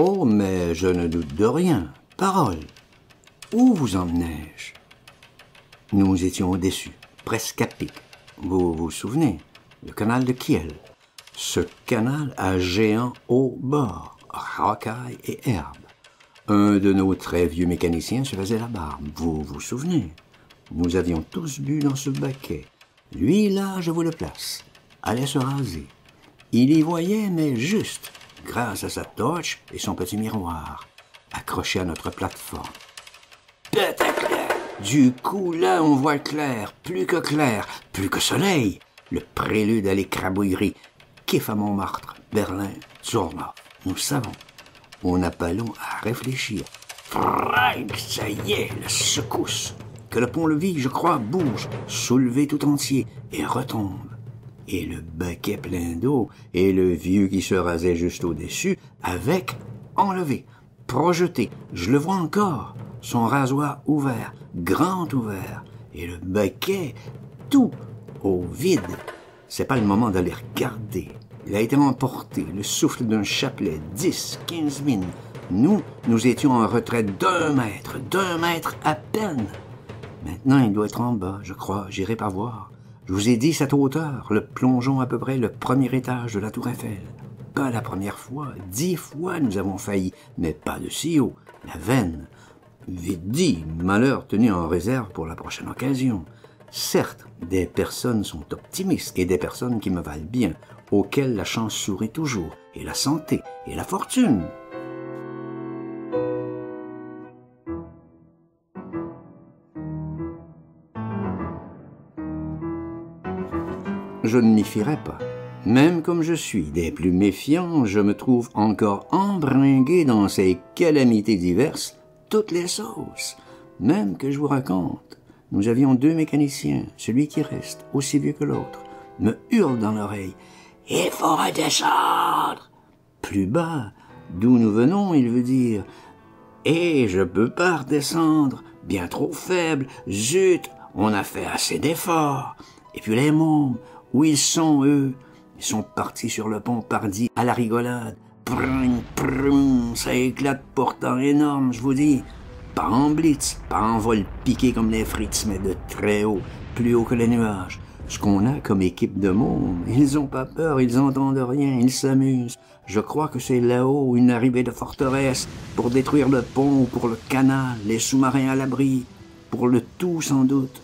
Oh, mais je ne doute de rien. Parole. Où vous emmenai-je? Nous étions au-dessus, presque à pic. Vous vous souvenez? Le canal de Kiel. Ce canal à géants au bord, rocailles et herbes. Un de nos très vieux mécaniciens se faisait la barbe. Vous vous souvenez? Nous avions tous bu dans ce baquet. Lui, là, je vous le place, allait se raser. Il y voyait, mais juste, grâce à sa torche et son petit miroir, accroché à notre plateforme. Peut-être clair. Du coup, là, on voit clair, plus que soleil. Le prélude à l'écrabouillerie. Kiff à Montmartre, Berlin, Zornhof. Nous savons. On n'a pas long à réfléchir. Frank, ça y est, la secousse. Que le pont-levis, je crois, bouge, soulevé tout entier, et retombe. Et le baquet plein d'eau, et le vieux qui se rasait juste au-dessus, avec, enlevé, projeté, je le vois encore, son rasoir ouvert, grand ouvert, et le baquet, tout au vide. C'est pas le moment d'aller regarder. Il a été emporté, le souffle d'un chapelet, 10, 15 mines. Nous étions en retraite d'un mètre à peine. Maintenant, il doit être en bas, je crois, j'irai pas voir. Je vous ai dit cette hauteur, le plongeon à peu près le premier étage de la Tour Eiffel. Pas la première fois, 10 fois nous avons failli, mais pas de si haut, la veine. Vite dit, malheur tenu en réserve pour la prochaine occasion. Certes, des personnes sont optimistes et des personnes qui me valent bien, auxquelles la chance sourit toujours, et la santé, et la fortune. Je ne m'y fierai pas. Même comme je suis des plus méfiants, je me trouve encore embringué dans ces calamités diverses, toutes les sauces. Même que je vous raconte, nous avions 2 mécaniciens, celui qui reste, aussi vieux que l'autre, me hurle dans l'oreille. « Il faut redescendre !» Plus bas, d'où nous venons, il veut dire. « Et je peux pas redescendre, bien trop faible, zut, on a fait assez d'efforts. » Et puis les mômes, où ils sont, eux? Ils sont partis sur le pont Pardy à la rigolade. Prrrm, prrrm, ça éclate pourtant énorme, je vous dis. Pas en blitz, pas en vol piqué comme les Fritz, mais de très haut, plus haut que les nuages. Ce qu'on a comme équipe de mômes, ils ont pas peur, ils entendent rien, ils s'amusent. Je crois que c'est là-haut une arrivée de forteresse pour détruire le pont ou pour le canal, les sous-marins à l'abri, pour le tout sans doute.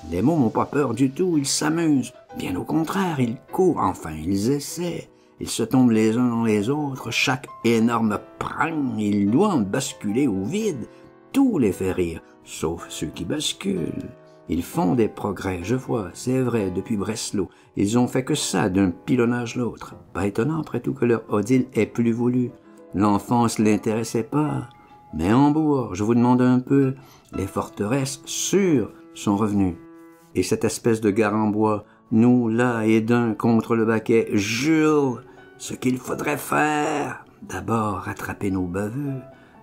Les mômes n'ont pas peur du tout, ils s'amusent. Bien au contraire, ils courent, enfin, ils essaient. Ils se tombent les uns dans les autres, chaque énorme prang, ils doivent basculer au vide. Tout les fait rire, sauf ceux qui basculent. Ils font des progrès, je vois, c'est vrai, depuis Breslau. Ils ont fait que ça, d'un pilonnage l'autre. Pas étonnant, après tout, que leur Odile ait plus voulu. L'enfance l'intéressait pas. Mais Hambourg, je vous demande un peu, les forteresses, sûres, sont revenues. Et cette espèce de gare en bois, nous, là et d'un contre le baquet, jure ce qu'il faudrait faire. D'abord, rattraper nos baveux.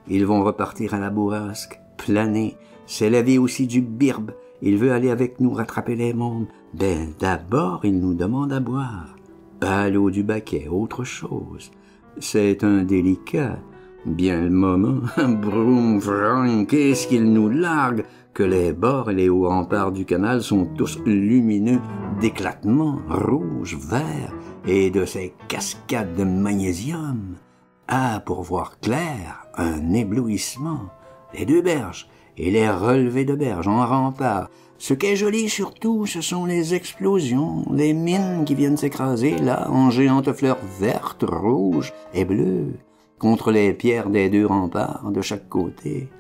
Ils vont repartir à la bourrasque, planer. C'est la vie aussi du birbe. Il veut aller avec nous rattraper les mômes. Ben, d'abord, il nous demande à boire. Pas l'eau du baquet, autre chose. C'est un délicat. Bien le moment, broum, vrang, qu'est-ce qu'il nous largue, que les bords et les hauts remparts du canal sont tous lumineux d'éclatement, rouge, vert, et de ces cascades de magnésium. Ah, pour voir clair, un éblouissement. Les 2 berges, et les relevés de berges en rempart. Ce qui est joli surtout, ce sont les explosions, les mines qui viennent s'écraser là, en géantes fleurs vertes, rouges et bleues, contre les pierres des 2 remparts de chaque côté,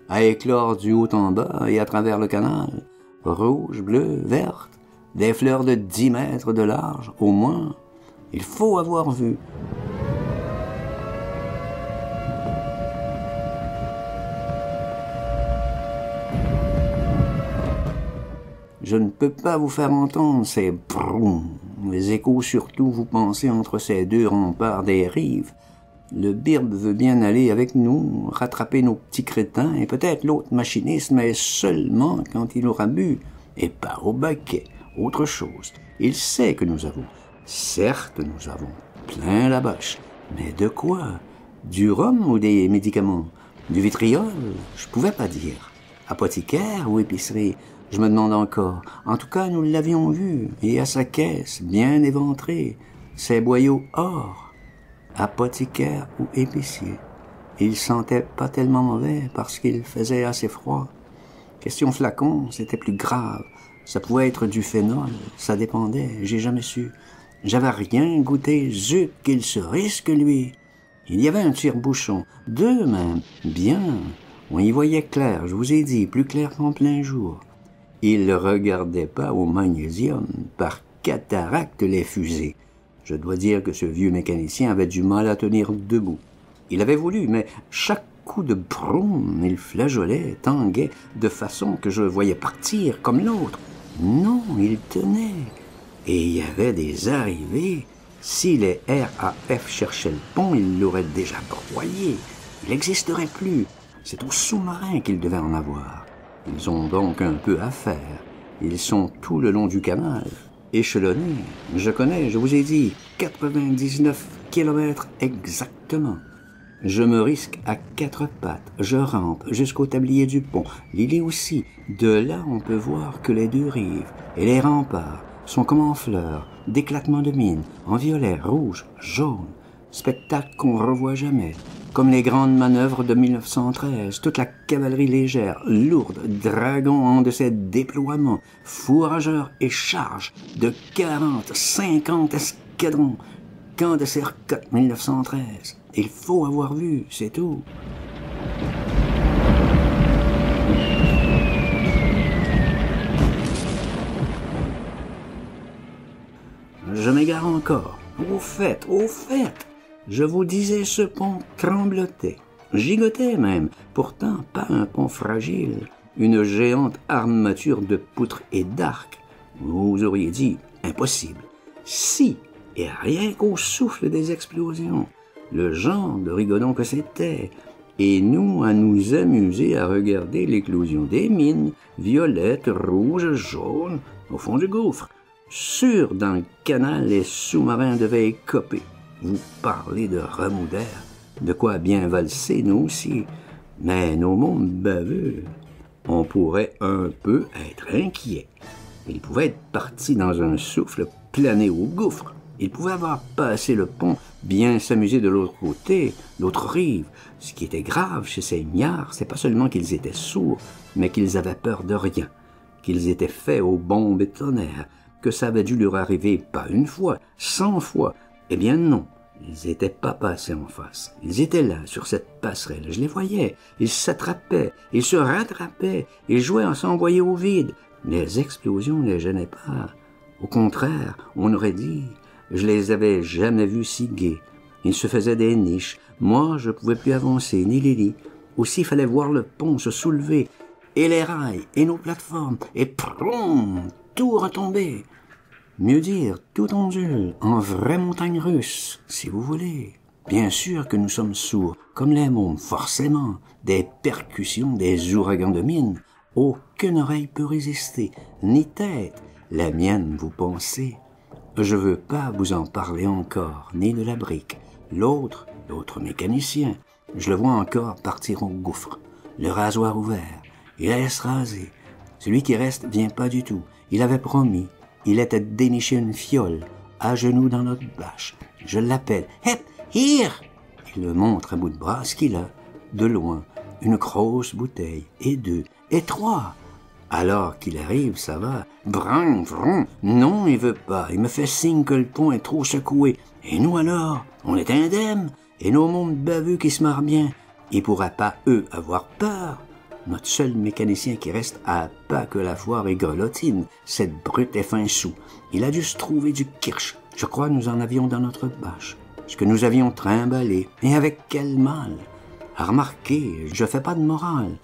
à éclore du haut en bas et à travers le canal, rouge, bleu, verte, des fleurs de 10 mètres de large, au moins. Il faut avoir vu. Je ne peux pas vous faire entendre ces broum, les échos surtout, vous pensez, entre ces 2 remparts des rives. Le birbe veut bien aller avec nous, rattraper nos petits crétins, et peut-être l'autre machiniste, mais seulement quand il aura bu, et pas au baquet, autre chose. Il sait que nous avons, certes nous avons, plein la bâche, mais de quoi? Du rhum ou des médicaments? Du vitriol? Je pouvais pas dire. Apothicaire ou épicerie? Je me demande encore. En tout cas, nous l'avions vu, et à sa caisse, bien éventrée, ses boyaux or. Apothicaire ou épicier? Il sentait pas tellement mauvais parce qu'il faisait assez froid. Question flacon, c'était plus grave. Ça pouvait être du phénol, ça dépendait, j'ai jamais su. J'avais rien goûté, zut qu'il se risque, lui. Il y avait un tire-bouchon, deux même, bien. On y voyait clair, je vous ai dit, plus clair qu'en plein jour. Il ne regardait pas au magnésium, par cataracte les fusées. Je dois dire que ce vieux mécanicien avait du mal à tenir debout. Il avait voulu, mais chaque coup de broum, il flageolait, tanguait, de façon que je le voyais partir comme l'autre. Non, il tenait. Et il y avait des arrivées. Si les RAF cherchaient le pont, ils l'auraient déjà broyé. Il n'existerait plus. C'est aux sous-marins qu'ils devaient en avoir. Ils ont donc un peu à faire. Ils sont tout le long du canal, échelonnés. Je connais, je vous ai dit, 99 kilomètres exactement. Je me risque à quatre pattes, je rampe jusqu'au tablier du pont, l'île aussi. De là, on peut voir que les deux rives et les remparts sont comme en fleurs, d'éclatements de mine, en violet, rouge, jaune. Spectacle qu'on revoit jamais. Comme les grandes manœuvres de 1913, toute la cavalerie légère, lourde, dragon en de ses déploiements, fourrageurs et charges de 40, 50 escadrons. Camp de Sercotte 1913. Il faut avoir vu, c'est tout. Je m'égare encore. Au fait, je vous disais, ce pont tremblotait, gigotait même, pourtant pas un pont fragile, une géante armature de poutres et d'arcs. Vous auriez dit impossible. Si, et rien qu'au souffle des explosions, le genre de rigodon que c'était, et nous à nous amuser à regarder l'éclosion des mines, violettes, rouges, jaunes, au fond du gouffre. Sûr, dans le canal, les sous-marins devaient écoper. Vous parlez de remous d'air, de quoi bien valser, nous aussi. Mais nos mondes baveux, on pourrait un peu être inquiets. Ils pouvaient être partis dans un souffle, planer au gouffre. Ils pouvaient avoir passé le pont, bien s'amuser de l'autre côté, l'autre rive. Ce qui était grave chez ces ignares, c'est pas seulement qu'ils étaient sourds, mais qu'ils avaient peur de rien, qu'ils étaient faits aux bombes et tonnerres, que ça avait dû leur arriver pas une fois, 100 fois. Eh bien non, ils étaient pas passés en face. Ils étaient là, sur cette passerelle. Je les voyais. Ils s'attrapaient, ils se rattrapaient, ils jouaient à s'envoyer au vide. Les explosions ne les gênaient pas. Au contraire, on aurait dit, je les avais jamais vus si gais. Ils se faisaient des niches. Moi, je pouvais plus avancer, ni Lily. Aussi, il fallait voir le pont se soulever, et les rails, et nos plateformes, et prrrm, tout retomber. Mieux dire, tout ondule, en vraie montagne russe, si vous voulez. Bien sûr que nous sommes sourds, comme les mômes, forcément. Des percussions, des ouragans de mine. Aucune oreille peut résister, ni tête. La mienne, vous pensez? Je veux pas vous en parler encore, ni de la brique. L'autre mécanicien, je le vois encore partir au gouffre, le rasoir ouvert. Il laisse raser. Celui qui reste vient pas du tout. Il avait promis. Il était déniché une fiole, à genoux dans notre bâche. Je l'appelle. Hep, here! Il le montre à bout de bras ce qu'il a. De loin, une grosse bouteille, et deux, et trois. Alors qu'il arrive, ça va. Brum, brum. Non, il veut pas. Il me fait signe que le pont est trop secoué. Et nous alors? On est indemnes. Et nos mondes baveux qui se marrent bien. Ils pourraient pas, eux, avoir peur. Notre seul mécanicien qui reste a pas que la foire et grelottine. Cette brute est fin sous. Il a dû se trouver du kirsch. Je crois que nous en avions dans notre bâche. Ce que nous avions trimballé. Et avec quel mal? À remarquer, je fais pas de morale.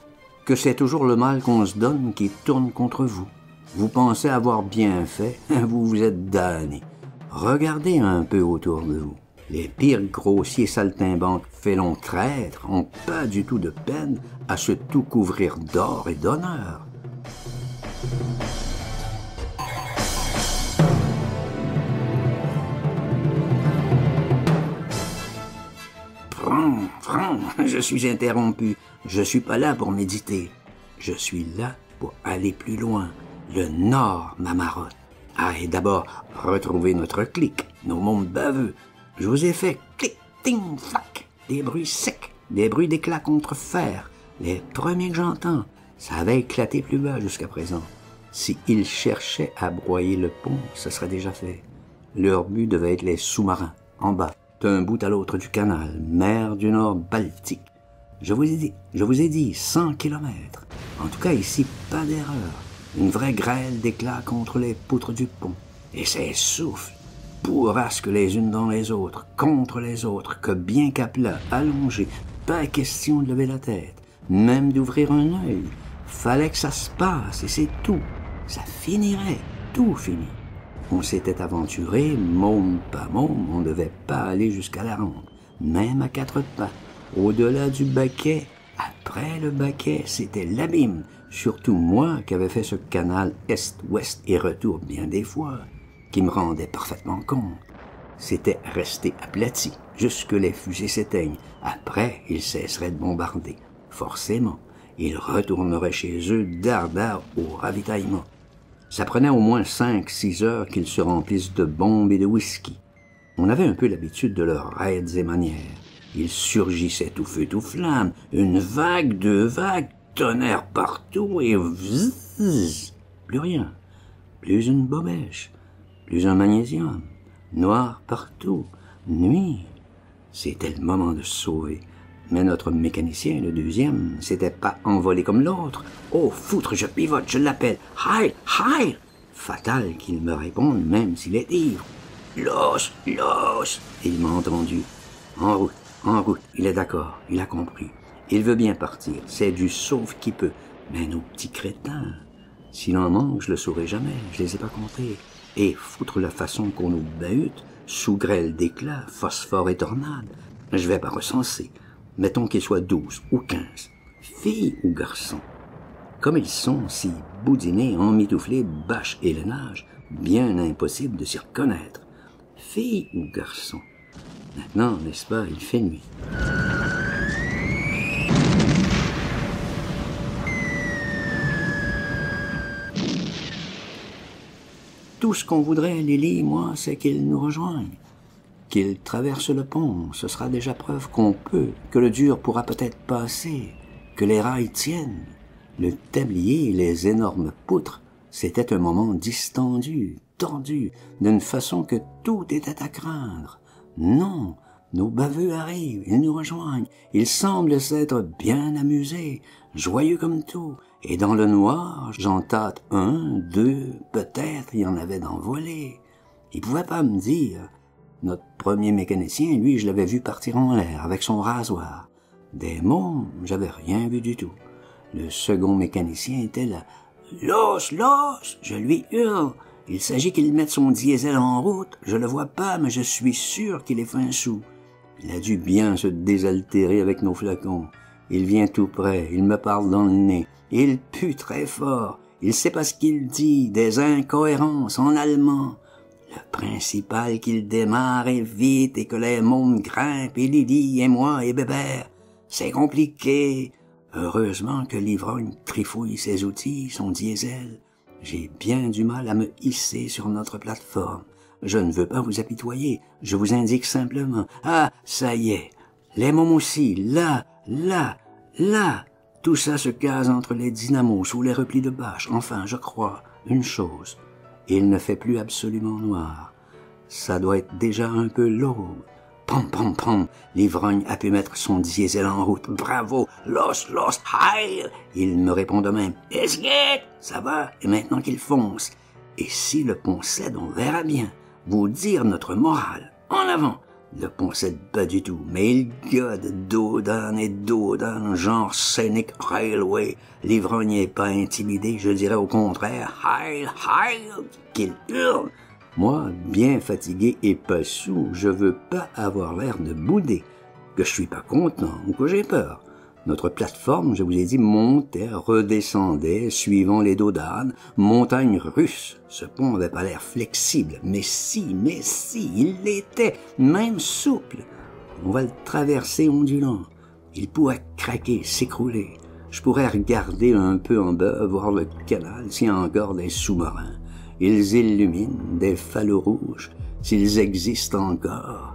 Que c'est toujours le mal qu'on se donne qui tourne contre vous. Vous pensez avoir bien fait, vous vous êtes damnés. Regardez un peu autour de vous. Les pires grossiers saltimbanques félons traîtres ont pas du tout de peine à se tout couvrir d'or et d'honneur. Franck, je suis interrompu. Je suis pas là pour méditer. Je suis là pour aller plus loin. Le Nord, ma marotte. Ah, et d'abord, retrouver notre clic, nos mondes baveux. Je vous ai fait clic, ting, flac, des bruits secs, des bruits d'éclat contre fer. Les premiers que j'entends, ça avait éclaté plus bas jusqu'à présent. S'ils cherchaient à broyer le pont, ce serait déjà fait. Leur but devait être les sous-marins, en bas, d'un bout à l'autre du canal, mer du Nord Baltique. Je vous ai dit 100 kilomètres. En tout cas, ici, pas d'erreur. Une vraie grêle d'éclats contre les poutres du pont. Et ces souffles, bourrasques les unes dans les autres, contre les autres, que bien qu'à plat, allongé, pas question de lever la tête, même d'ouvrir un œil. Fallait que ça se passe, et c'est tout. Ça finirait, tout fini. On s'était aventuré, môme pas môme, on ne devait pas aller jusqu'à la ronde, même à 4 pas. Au-delà du baquet, après le baquet, c'était l'abîme. Surtout moi qui avais fait ce canal est-ouest et retour bien des fois, qui me rendait parfaitement compte. C'était resté aplati, jusque les fusées s'éteignent. Après, ils cesseraient de bombarder. Forcément, ils retourneraient chez eux dardard au ravitaillement. Ça prenait au moins 5-6 heures qu'ils se remplissent de bombes et de whisky. On avait un peu l'habitude de leurs raids et manières. Ils surgissaient tout feu tout flamme, une vague, 2 vagues, tonnerre partout et vzz, plus rien, plus une bobèche, plus un magnésium, noir partout, nuit. C'était le moment de se sauver. Mais notre mécanicien, le deuxième, s'était pas envolé comme l'autre. Oh, foutre, je pivote, je l'appelle. Heil, heil! Fatal qu'il me réponde, même s'il est ivre. Los! Il m'a entendu. En route, il est d'accord, il a compris. Il veut bien partir, c'est du sauve qui peut. Mais nos petits crétins, s'il en manque, je le saurai jamais, je les ai pas comptés. Et foutre la façon qu'on nous bahute, sous grêle d'éclats, phosphore et tornade, je vais pas recenser. Mettons qu'ils soient 12 ou 15, filles ou garçons. Comme ils sont si boudinés, emmitouflés, bâches et lainage, bien impossible de s'y reconnaître. Filles ou garçons. Maintenant, n'est-ce pas, il fait nuit. Tout ce qu'on voudrait, Lily et moi, c'est qu'ils nous rejoignent. Qu'ils traversent le pont, ce sera déjà preuve qu'on peut, que le dur pourra peut-être passer, que les rails tiennent. Le tablier et les énormes poutres, c'était un moment distendu, tordu, d'une façon que tout était à craindre. Non, nos baveux arrivent, ils nous rejoignent, ils semblent s'être bien amusés, joyeux comme tout, et dans le noir, j'en tâte 1, 2, peut-être il y en avait d'envolés. Ils pouvaient pas me dire. Notre premier mécanicien, lui, je l'avais vu partir en l'air avec son rasoir. Des mômes, j'avais rien vu du tout. Le second mécanicien était là. Los! Je lui hurle. Il s'agit qu'il mette son diesel en route. Je le vois pas, mais je suis sûr qu'il est fin sous. Il a dû bien se désaltérer avec nos flacons. Il vient tout près, il me parle dans le nez. Il pue très fort. Il sait pas ce qu'il dit, des incohérences en allemand. Le principal qu'il démarre est vite et que les mômes grimpent et Lily et moi et Bébert. C'est compliqué. Heureusement que l'ivrogne trifouille ses outils, son diesel. J'ai bien du mal à me hisser sur notre plateforme. Je ne veux pas vous apitoyer, je vous indique simplement. Ah, ça y est. Les mômes aussi, là. Tout ça se case entre les dynamos sous les replis de bâche. Enfin, je crois, une chose. Il ne fait plus absolument noir. Ça doit être déjà un peu l'aube. Pom, l'ivrogne a pu mettre son diesel en route. Bravo, los, heil! Il me répond de même. Esguet, ça va, et maintenant qu'il fonce. Et si le pont cède, on verra bien. Vous dire notre morale. En avant! Le pont cède pas du tout, mais il gueule d'Odan, genre Scenic Railway. L'ivrogne n'est pas intimidé, je dirais au contraire, heil, qu'il hurle. Moi, bien fatigué et pas sous, je veux pas avoir l'air de bouder, que je suis pas content ou que j'ai peur. Notre plateforme, je vous ai dit, montait, redescendait, suivant les Dodanes, montagne russe. Ce pont avait pas l'air flexible, mais si, il l'était, même souple. On va le traverser ondulant. Il pourrait craquer, s'écrouler. Je pourrais regarder un peu en bas, voir le canal, s'il y a encore des sous-marins. Ils illuminent des falots rouges, s'ils existent encore.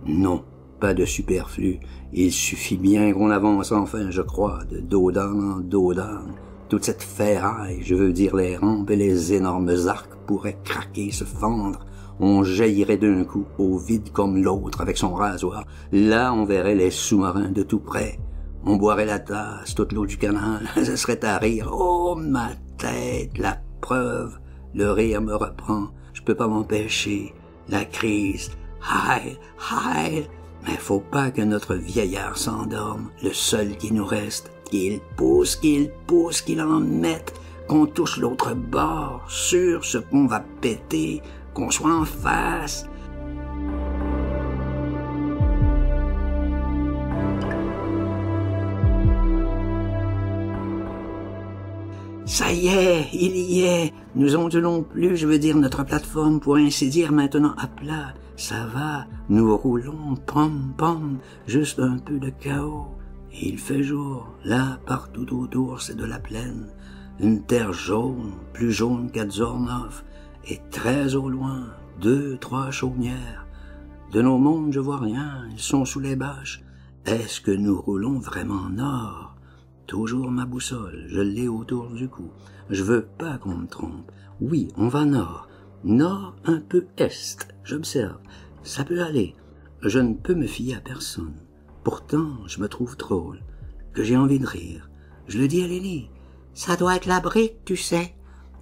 Non, pas de superflu. Il suffit bien qu'on avance enfin, je crois, de dos d'âne en dos d'âne. Toute cette ferraille, je veux dire les rampes et les énormes arcs, pourraient craquer, se fendre. On jaillirait d'un coup au vide comme l'autre avec son rasoir. Là, on verrait les sous-marins de tout près. On boirait la tasse, toute l'eau du canal. Ce serait à rire. Oh, ma tête, la preuve. Le rire me reprend. Je peux pas m'empêcher. La crise. Haï, haï. Mais faut pas que notre vieillard s'endorme. Le seul qui nous reste. Qu'il pousse, qu'il en mette. Qu'on touche l'autre bord. Sur ce pont va péter. Qu'on soit en face. Ça y est, il y est. Nous ondulons plus, je veux dire, notre plateforme, pour ainsi dire, maintenant à plat. Ça va, nous roulons, pom, pom, juste un peu de chaos. Et il fait jour, là, partout autour, c'est de la plaine. Une terre jaune, plus jaune qu'Adzornov, et très au loin, 2, 3 chaumières. De nos mondes, je vois rien, ils sont sous les bâches. Est-ce que nous roulons vraiment nord? Toujours ma boussole, je l'ai autour du cou. Je veux pas qu'on me trompe. Oui, on va nord. Nord un peu est. J'observe. Ça peut aller. Je ne peux me fier à personne. Pourtant, je me trouve drôle. Que j'ai envie de rire. Je le dis à Lily. Ça doit être la brique, tu sais.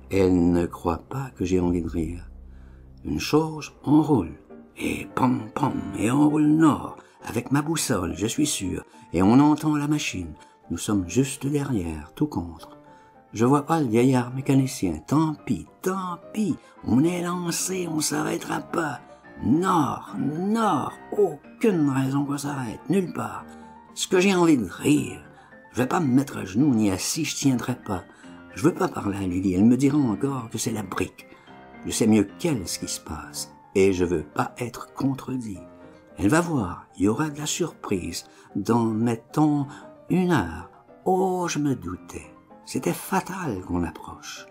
Elle ne croit pas que j'ai envie de rire. Une chose, on roule. Et pom pom, et on roule nord. Avec ma boussole, je suis sûr. Et on entend la machine. Nous sommes juste derrière, tout contre. Je vois pas le vieillard mécanicien. Tant pis, on est lancé, on s'arrêtera pas. Nord, nord, aucune raison qu'on s'arrête, nulle part. Ce que j'ai envie de rire, je vais pas me mettre à genoux ni assis, je tiendrai pas. Je veux pas parler à Lily, elle me dira encore que c'est la brique. Je sais mieux qu'elle ce qui se passe, et je veux pas être contredit. Elle va voir, il y aura de la surprise, dans, mettons, 1 heure. Oh, je me doutais. C'était fatal qu'on approche.